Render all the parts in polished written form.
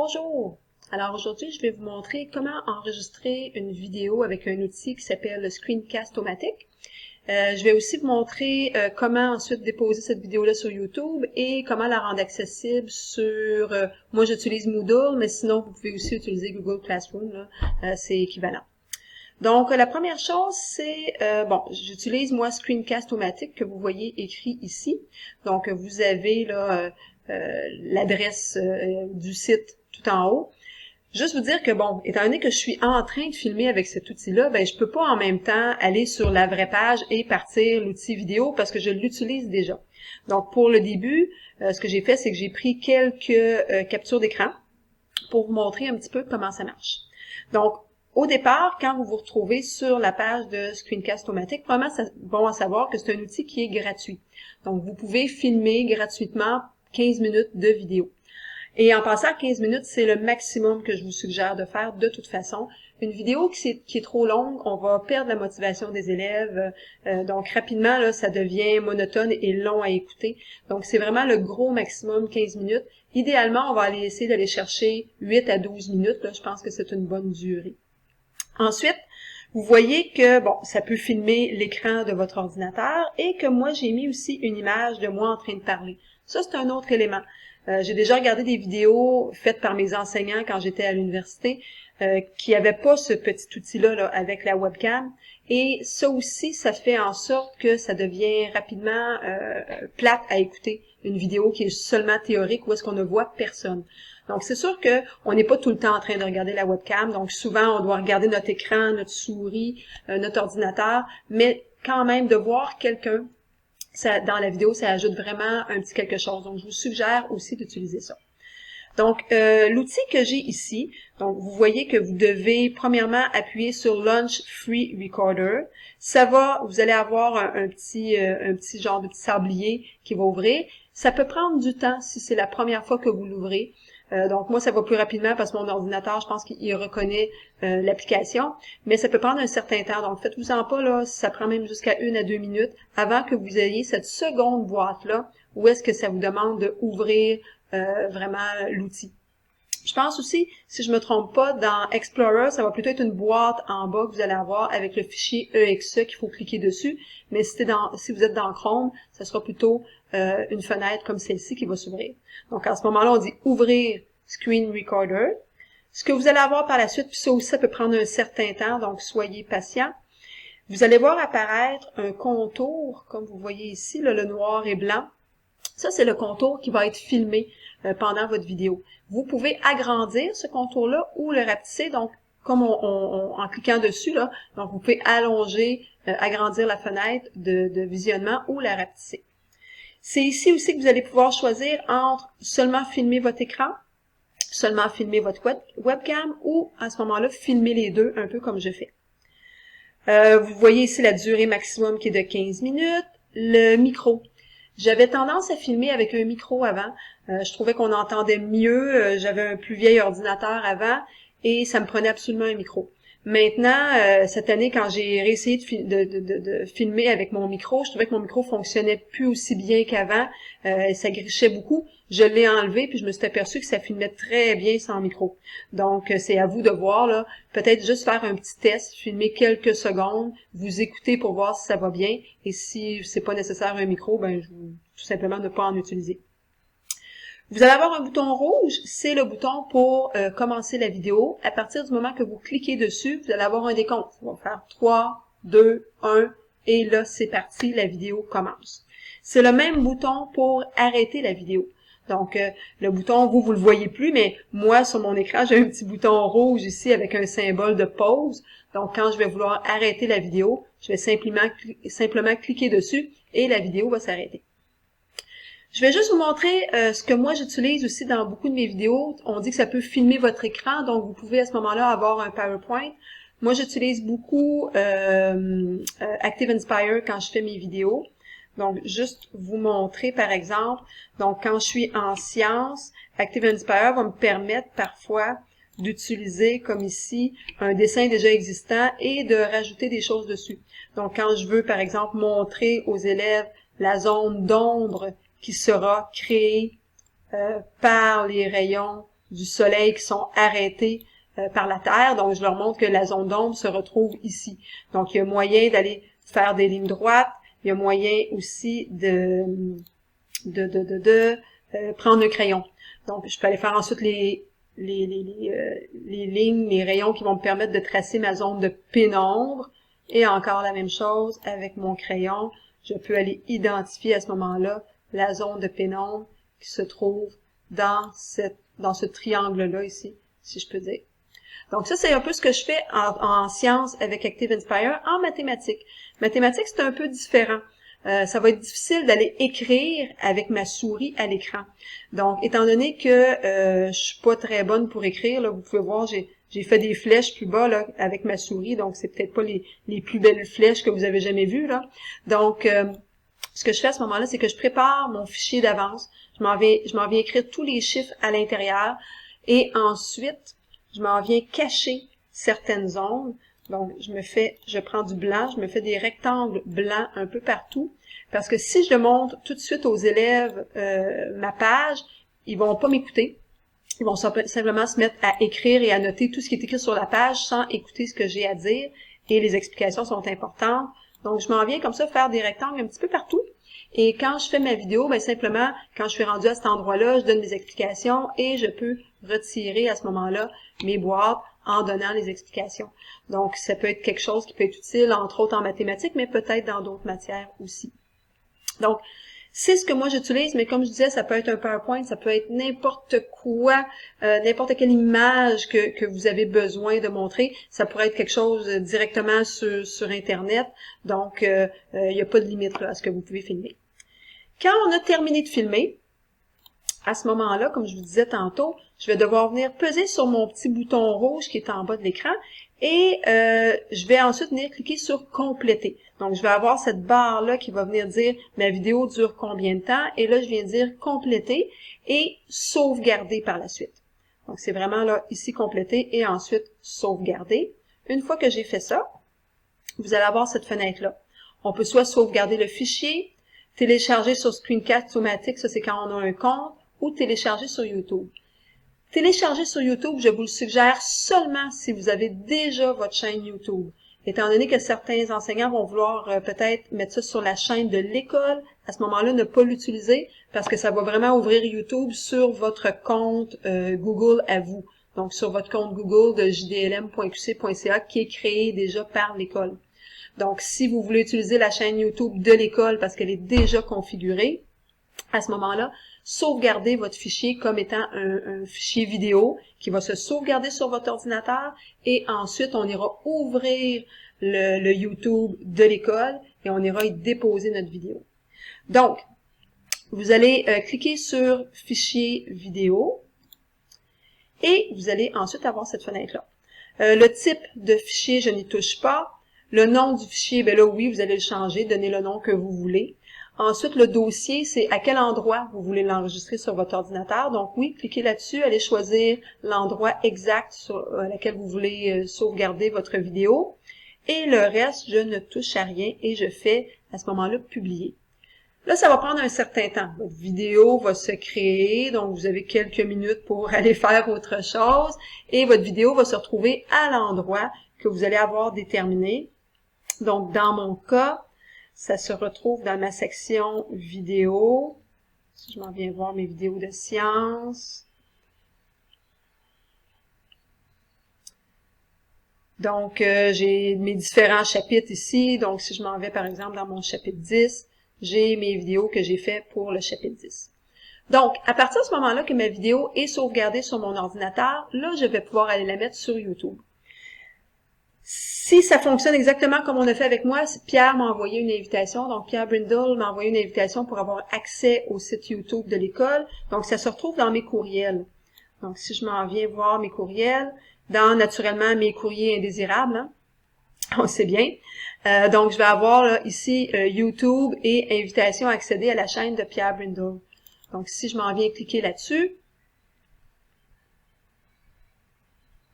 Bonjour! Alors aujourd'hui, je vais vous montrer comment enregistrer une vidéo avec un outil qui s'appelle le Screencast-O-Matic. Je vais aussi vous montrer comment ensuite déposer cette vidéo-là sur YouTube et comment la rendre accessible sur... moi, j'utilise Moodle, mais sinon, vous pouvez aussi utiliser Google Classroom, c'est équivalent. Donc, la première chose, c'est, j'utilise moi Screencast-O-Matic que vous voyez écrit ici. Donc, vous avez là l'adresse du site tout en haut. Juste vous dire que, bon, étant donné que je suis en train de filmer avec cet outil-là, ben je peux pas en même temps aller sur la vraie page et partir l'outil vidéo parce que je l'utilise déjà. Donc, pour le début, ce que j'ai fait, c'est que j'ai pris quelques captures d'écran pour vous montrer un petit peu comment ça marche. Donc, au départ, quand vous vous retrouvez sur la page de Screencast-O-Matic, vraiment, c'est bon à savoir que c'est un outil qui est gratuit. Donc, vous pouvez filmer gratuitement 15 minutes de vidéo. Et en passant à 15 minutes, c'est le maximum que je vous suggère de faire de toute façon. Une vidéo qui est trop longue, on va perdre la motivation des élèves. Donc, rapidement, là, ça devient monotone et long à écouter. Donc, c'est vraiment le gros maximum, 15 minutes. Idéalement, on va essayer d'aller chercher 8 à 12 minutes. Là, je pense que c'est une bonne durée. Ensuite, vous voyez que, bon, ça peut filmer l'écran de votre ordinateur et que moi, j'ai mis aussi une image de moi en train de parler. Ça, c'est un autre élément. J'ai déjà regardé des vidéos faites par mes enseignants quand j'étais à l'université qui n'avaient pas ce petit outil-là là, avec la webcam. Et ça aussi, ça fait en sorte que ça devient rapidement plate à écouter, une vidéo qui est seulement théorique où est-ce qu'on ne voit personne. Donc, c'est sûr que on n'est pas tout le temps en train de regarder la webcam. Donc, souvent, on doit regarder notre écran, notre souris, notre ordinateur, mais quand même de voir quelqu'un, dans la vidéo, ça ajoute vraiment un petit quelque chose. Donc, je vous suggère aussi d'utiliser ça. Donc, l'outil que j'ai ici, donc vous voyez que vous devez premièrement appuyer sur Launch Free Recorder. Vous allez avoir un petit genre de petit sablier qui va ouvrir. Ça peut prendre du temps si c'est la première fois que vous l'ouvrez. Donc moi, ça va plus rapidement parce que mon ordinateur, je pense qu'il reconnaît l'application, mais ça peut prendre un certain temps. Donc faites-vous-en pas, là, ça prend même jusqu'à 1 à 2 minutes avant que vous ayez cette seconde boîte-là où est-ce que ça vous demande d'ouvrir vraiment l'outil. Je pense aussi, si je me trompe pas, dans Explorer, ça va plutôt être une boîte en bas que vous allez avoir avec le fichier EXE qu'il faut cliquer dessus. Mais si vous êtes dans Chrome, ça sera plutôt une fenêtre comme celle-ci qui va s'ouvrir. Donc, à ce moment-là, on dit « Ouvrir Screen Recorder ». Ce que vous allez avoir par la suite, puis ça aussi, ça peut prendre un certain temps, donc soyez patient. Vous allez voir apparaître un contour, comme vous voyez ici, là, le noir et blanc. Ça, c'est le contour qui va être filmé pendant votre vidéo. Vous pouvez agrandir ce contour-là ou le rapetisser, donc comme en cliquant dessus, là, donc vous pouvez allonger, agrandir la fenêtre de visionnement ou la rapetisser. C'est ici aussi que vous allez pouvoir choisir entre seulement filmer votre écran, seulement filmer votre webcam ou à ce moment-là, filmer les deux, un peu comme je fais. Vous voyez ici la durée maximum qui est de 15 minutes, le micro. J'avais tendance à filmer avec un micro avant. Je trouvais qu'on entendait mieux. J'avais un plus vieil ordinateur avant et ça me prenait absolument un micro. Maintenant, cette année, quand j'ai réessayé de filmer avec mon micro, je trouvais que mon micro fonctionnait plus aussi bien qu'avant. Ça grichait beaucoup. Je l'ai enlevé puis je me suis aperçue que ça filmait très bien sans micro. Donc, c'est à vous de voir, là. Peut-être juste faire un petit test, filmer quelques secondes, vous écouter pour voir si ça va bien. Et si c'est pas nécessaire un micro, ben tout simplement ne pas en utiliser. Vous allez avoir un bouton rouge, c'est le bouton pour commencer la vidéo. À partir du moment que vous cliquez dessus, vous allez avoir un décompte. On va faire 3, 2, 1, et là, c'est parti, la vidéo commence. C'est le même bouton pour arrêter la vidéo. Donc, le bouton, vous le voyez plus, mais moi, sur mon écran, j'ai un petit bouton rouge ici avec un symbole de pause. Donc, quand je vais vouloir arrêter la vidéo, je vais simplement cliquer dessus et la vidéo va s'arrêter. Je vais juste vous montrer ce que moi j'utilise aussi dans beaucoup de mes vidéos. On dit que ça peut filmer votre écran, donc vous pouvez à ce moment-là avoir un PowerPoint. Moi, j'utilise beaucoup Active Inspire quand je fais mes vidéos. Donc, juste vous montrer, par exemple, donc quand je suis en sciences, Active Inspire va me permettre parfois d'utiliser, comme ici, un dessin déjà existant et de rajouter des choses dessus. Donc, quand je veux, par exemple, montrer aux élèves la zone d'ombre qui sera créée par les rayons du soleil qui sont arrêtés par la Terre. Donc, je leur montre que la zone d'ombre se retrouve ici. Donc, il y a moyen d'aller faire des lignes droites. Il y a moyen aussi de prendre un crayon. Donc, je peux aller faire ensuite les lignes, les rayons qui vont me permettre de tracer ma zone de pénombre. Et encore la même chose avec mon crayon. Je peux aller identifier à ce moment-là la zone de pénombre qui se trouve dans ce triangle-là ici, si je peux dire. Donc ça, c'est un peu ce que je fais en sciences avec Active Inspire. En mathématiques, c'est un peu différent. Ça va être difficile d'aller écrire avec ma souris à l'écran. Donc, étant donné que je suis pas très bonne pour écrire, là, vous pouvez voir, j'ai fait des flèches plus bas là avec ma souris, donc c'est peut-être pas les plus belles flèches que vous avez jamais vues là. Donc, ce que je fais à ce moment-là, c'est que je prépare mon fichier d'avance. Je m'en viens écrire tous les chiffres à l'intérieur et ensuite, je m'en viens cacher certaines zones. Donc, je prends du blanc, je me fais des rectangles blancs un peu partout, parce que si je montre tout de suite aux élèves ma page, ils vont pas m'écouter. Ils vont simplement se mettre à écrire et à noter tout ce qui est écrit sur la page sans écouter ce que j'ai à dire, et les explications sont importantes. Donc, je m'en viens comme ça faire des rectangles un petit peu partout. Et quand je fais ma vidéo, ben simplement, quand je suis rendue à cet endroit-là, je donne mes explications et je peux retirer à ce moment-là mes boîtes en donnant les explications. Donc, ça peut être quelque chose qui peut être utile, entre autres en mathématiques, mais peut-être dans d'autres matières aussi. Donc, c'est ce que moi j'utilise, mais comme je disais, ça peut être un PowerPoint, ça peut être n'importe quoi, n'importe quelle image que vous avez besoin de montrer. Ça pourrait être quelque chose directement sur Internet. Donc, il n'y a pas de limite là, à ce que vous pouvez filmer. Quand on a terminé de filmer, à ce moment-là, comme je vous disais tantôt, je vais devoir venir peser sur mon petit bouton rouge qui est en bas de l'écran et je vais ensuite venir cliquer sur « Compléter ». Donc, je vais avoir cette barre-là qui va venir dire « Ma vidéo dure combien de temps? » Et là, je viens dire « Compléter » et « Sauvegarder » par la suite. Donc, c'est vraiment là, ici « Compléter » et ensuite « Sauvegarder ». Une fois que j'ai fait ça, vous allez avoir cette fenêtre-là. On peut soit sauvegarder le fichier, télécharger sur Screencast-O-Matic, ça c'est quand on a un compte, ou télécharger sur YouTube. Télécharger sur YouTube, je vous le suggère seulement si vous avez déjà votre chaîne YouTube. Étant donné que certains enseignants vont vouloir peut-être mettre ça sur la chaîne de l'école, à ce moment-là, ne pas l'utiliser parce que ça va vraiment ouvrir YouTube sur votre compte Google à vous. Donc, sur votre compte Google de jdlm.qc.ca qui est créé déjà par l'école. Donc, si vous voulez utiliser la chaîne YouTube de l'école parce qu'elle est déjà configurée, à ce moment-là, sauvegardez votre fichier comme étant un fichier vidéo qui va se sauvegarder sur votre ordinateur et ensuite, on ira ouvrir le YouTube de l'école et on ira y déposer notre vidéo. Donc, vous allez cliquer sur « Fichier vidéo » et vous allez ensuite avoir cette fenêtre-là. Le type de fichier, je n'y touche pas. Le nom du fichier, ben là, oui, vous allez le changer, donner le nom que vous voulez. Ensuite, le dossier, c'est à quel endroit vous voulez l'enregistrer sur votre ordinateur. Donc oui, cliquez là-dessus, allez choisir l'endroit exact sur lequel vous voulez sauvegarder votre vidéo. Et le reste, je ne touche à rien et je fais à ce moment-là publier. Là, ça va prendre un certain temps. Votre vidéo va se créer, donc vous avez quelques minutes pour aller faire autre chose. Et votre vidéo va se retrouver à l'endroit que vous allez avoir déterminé. Donc, dans mon cas, ça se retrouve dans ma section vidéo. Si je m'en viens voir mes vidéos de sciences. Donc, j'ai mes différents chapitres ici. Donc, si je m'en vais, par exemple, dans mon chapitre 10, j'ai mes vidéos que j'ai faites pour le chapitre 10. Donc, à partir de ce moment-là que ma vidéo est sauvegardée sur mon ordinateur, là, je vais pouvoir aller la mettre sur YouTube. Si ça fonctionne exactement comme on a fait avec moi, Pierre m'a envoyé une invitation. Donc, Pierre Brindle m'a envoyé une invitation pour avoir accès au site YouTube de l'école. Donc, ça se retrouve dans mes courriels. Donc, si je m'en viens voir mes courriels, dans, naturellement, mes courriers indésirables, hein, on sait bien. Donc, je vais avoir là, ici YouTube et invitation à accéder à la chaîne de Pierre Brindle. Donc, si je m'en viens cliquer là-dessus,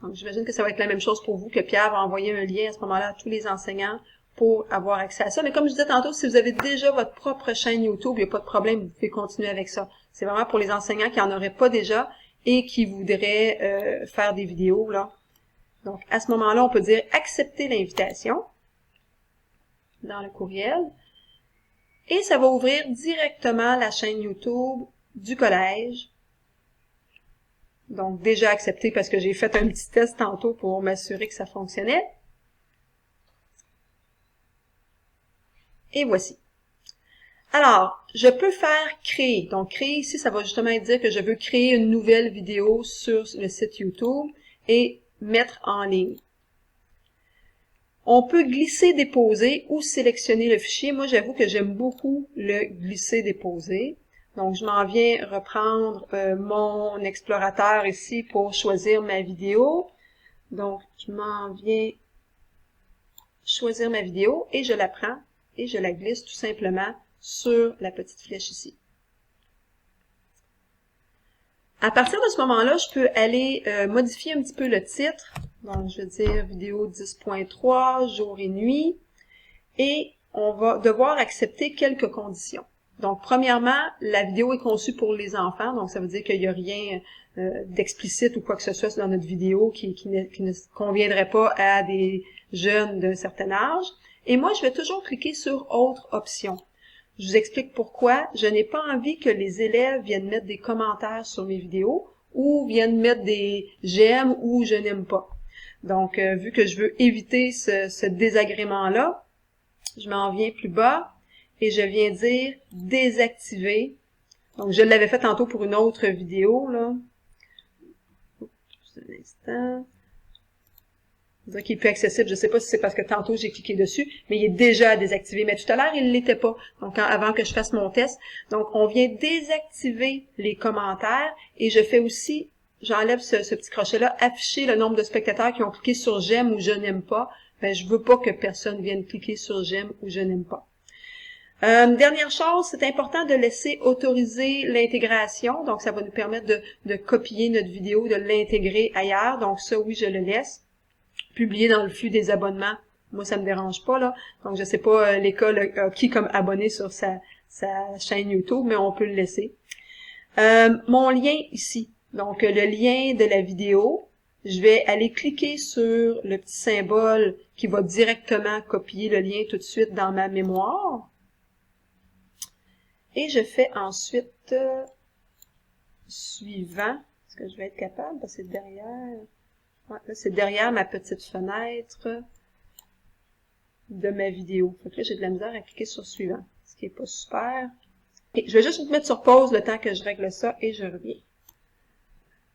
donc, j'imagine que ça va être la même chose pour vous, que Pierre va envoyer un lien à ce moment-là à tous les enseignants pour avoir accès à ça. Mais comme je disais tantôt, si vous avez déjà votre propre chaîne YouTube, il n'y a pas de problème, vous pouvez continuer avec ça. C'est vraiment pour les enseignants qui n'en auraient pas déjà et qui voudraient faire des vidéos, là. Donc, à ce moment-là, on peut dire « Accepter l'invitation » dans le courriel. Et ça va ouvrir directement la chaîne YouTube du collège. Donc, déjà accepté parce que j'ai fait un petit test tantôt pour m'assurer que ça fonctionnait. Et voici. Alors, je peux faire créer. Donc, créer ici, ça va justement dire que je veux créer une nouvelle vidéo sur le site YouTube et mettre en ligne. On peut glisser-déposer ou sélectionner le fichier. Moi, j'avoue que j'aime beaucoup le glisser-déposer. Donc, je m'en viens reprendre mon explorateur ici pour choisir ma vidéo. Donc, je m'en viens choisir ma vidéo et je la prends et je la glisse tout simplement sur la petite flèche ici. À partir de ce moment-là, je peux aller modifier un petit peu le titre. Donc, je vais dire vidéo 10.3, jour et nuit. Et on va devoir accepter quelques conditions. Donc, premièrement, la vidéo est conçue pour les enfants. Donc, ça veut dire qu'il n'y a rien d'explicite ou quoi que ce soit dans notre vidéo qui ne conviendrait pas à des jeunes d'un certain âge. Et moi, je vais toujours cliquer sur « Autres options ». Je vous explique pourquoi. Je n'ai pas envie que les élèves viennent mettre des commentaires sur mes vidéos ou viennent mettre des « j'aime » ou « je n'aime pas ». Donc, vu que je veux éviter ce désagrément-là, je m'en viens plus bas et je viens dire « désactiver ». Donc, je l'avais fait tantôt pour une autre vidéo, là. Juste un instant. C'est-à-dire qu'il est plus accessible. Je ne sais pas si c'est parce que tantôt j'ai cliqué dessus, mais il est déjà désactivé. Mais tout à l'heure, il ne l'était pas. Donc, avant que je fasse mon test. Donc, on vient désactiver les commentaires et je fais aussi, j'enlève ce petit crochet-là, afficher le nombre de spectateurs qui ont cliqué sur « j'aime » ou « je n'aime pas ». Ben, je veux pas que personne vienne cliquer sur « j'aime » ou « je n'aime pas ». Dernière chose, c'est important de laisser autoriser l'intégration. Donc, ça va nous permettre de copier notre vidéo, de l'intégrer ailleurs. Donc, ça, oui, je le laisse. Publier dans le flux des abonnements, moi, ça me dérange pas, là. Donc, je sais pas l'école qui comme abonné sur sa chaîne YouTube, mais on peut le laisser. Mon lien ici, donc le lien de la vidéo, je vais aller cliquer sur le petit symbole qui va directement copier le lien tout de suite dans ma mémoire. Et je fais ensuite suivant. Est-ce que je vais être capable? Parce que c'est derrière. Ouais, là, c'est derrière ma petite fenêtre de ma vidéo. Fait que là, j'ai de la misère à cliquer sur suivant, ce qui est pas super. Et je vais juste mettre sur pause le temps que je règle ça et je reviens.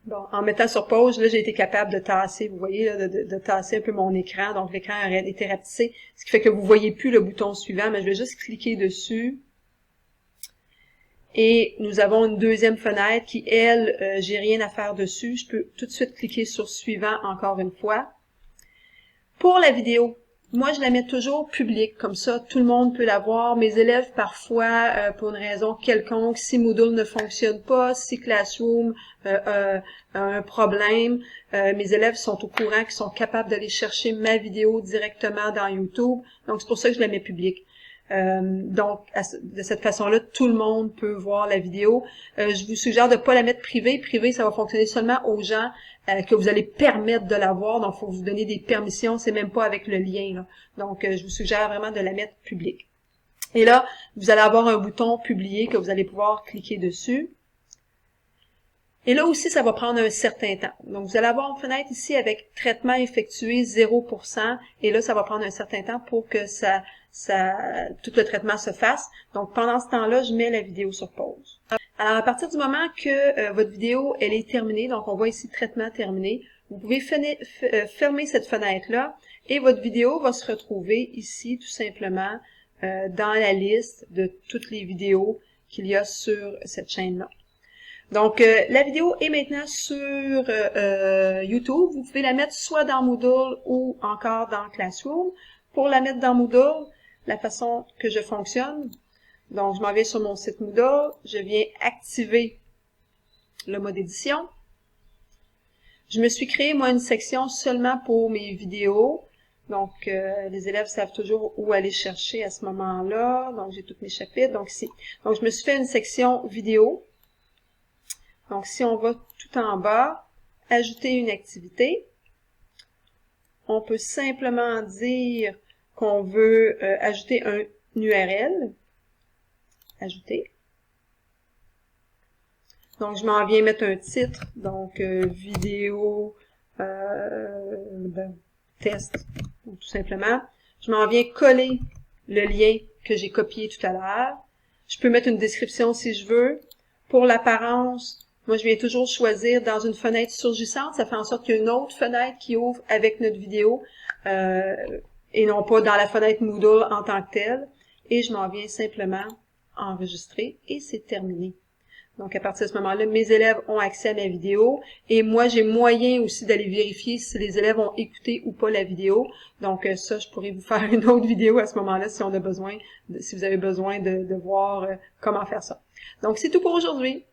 Bon, en mettant sur pause, là, j'ai été capable de tasser, vous voyez, là, de tasser un peu mon écran. Donc, l'écran a été rapetissé, ce qui fait que vous voyez plus le bouton suivant, mais je vais juste cliquer dessus. Et nous avons une deuxième fenêtre qui, elle, j'ai rien à faire dessus. Je peux tout de suite cliquer sur suivant encore une fois. Pour la vidéo, moi, je la mets toujours publique, comme ça, tout le monde peut la voir. Mes élèves, parfois, pour une raison quelconque, si Moodle ne fonctionne pas, si Classroom a un problème, mes élèves sont au courant, qu'ils sont capables d'aller chercher ma vidéo directement dans YouTube. Donc, c'est pour ça que je la mets publique. Donc, de cette façon-là, tout le monde peut voir la vidéo. Je vous suggère de ne pas la mettre privée. Privée, ça va fonctionner seulement aux gens que vous allez permettre de la voir. Donc, il faut vous donner des permissions. C'est même pas avec le lien, là. Donc, je vous suggère vraiment de la mettre publique. Et là, vous allez avoir un bouton « Publier » que vous allez pouvoir cliquer dessus. Et là aussi, ça va prendre un certain temps. Donc, vous allez avoir une fenêtre ici avec « Traitement effectué 0%. » Et là, ça va prendre un certain temps pour que tout le traitement se fasse. Donc, pendant ce temps-là, je mets la vidéo sur pause. Alors, à partir du moment que votre vidéo, elle est terminée, donc on voit ici « Traitement terminé », vous pouvez fermer cette fenêtre-là et votre vidéo va se retrouver ici, tout simplement, dans la liste de toutes les vidéos qu'il y a sur cette chaîne-là. Donc, la vidéo est maintenant sur YouTube. Vous pouvez la mettre soit dans Moodle ou encore dans Classroom. Pour la mettre dans Moodle, la façon que je fonctionne, donc je m'en vais sur mon site Moodle, je viens activer le mode édition. Je me suis créé, moi, une section seulement pour mes vidéos. Donc, les élèves savent toujours où aller chercher à ce moment-là. Donc, j'ai tous mes chapitres. Donc, ici. Donc, je me suis fait une section vidéo. Donc, si on va tout en bas, ajouter une activité, on peut simplement dire qu'on veut ajouter un URL. Ajouter. Donc, je m'en viens mettre un titre, donc vidéo test, tout simplement. Je m'en viens coller le lien que j'ai copié tout à l'heure. Je peux mettre une description si je veux. Pour l'apparence, moi je viens toujours choisir dans une fenêtre surgissante. Ça fait en sorte qu'il y a une autre fenêtre qui ouvre avec notre vidéo et non pas dans la fenêtre Moodle en tant que telle. Et je m'en viens simplement enregistrer et c'est terminé. Donc, à partir de ce moment-là, mes élèves ont accès à ma vidéo et moi, j'ai moyen aussi d'aller vérifier si les élèves ont écouté ou pas la vidéo. Donc, ça, je pourrais vous faire une autre vidéo à ce moment-là si on a besoin, si vous avez besoin de voir comment faire ça. Donc, c'est tout pour aujourd'hui.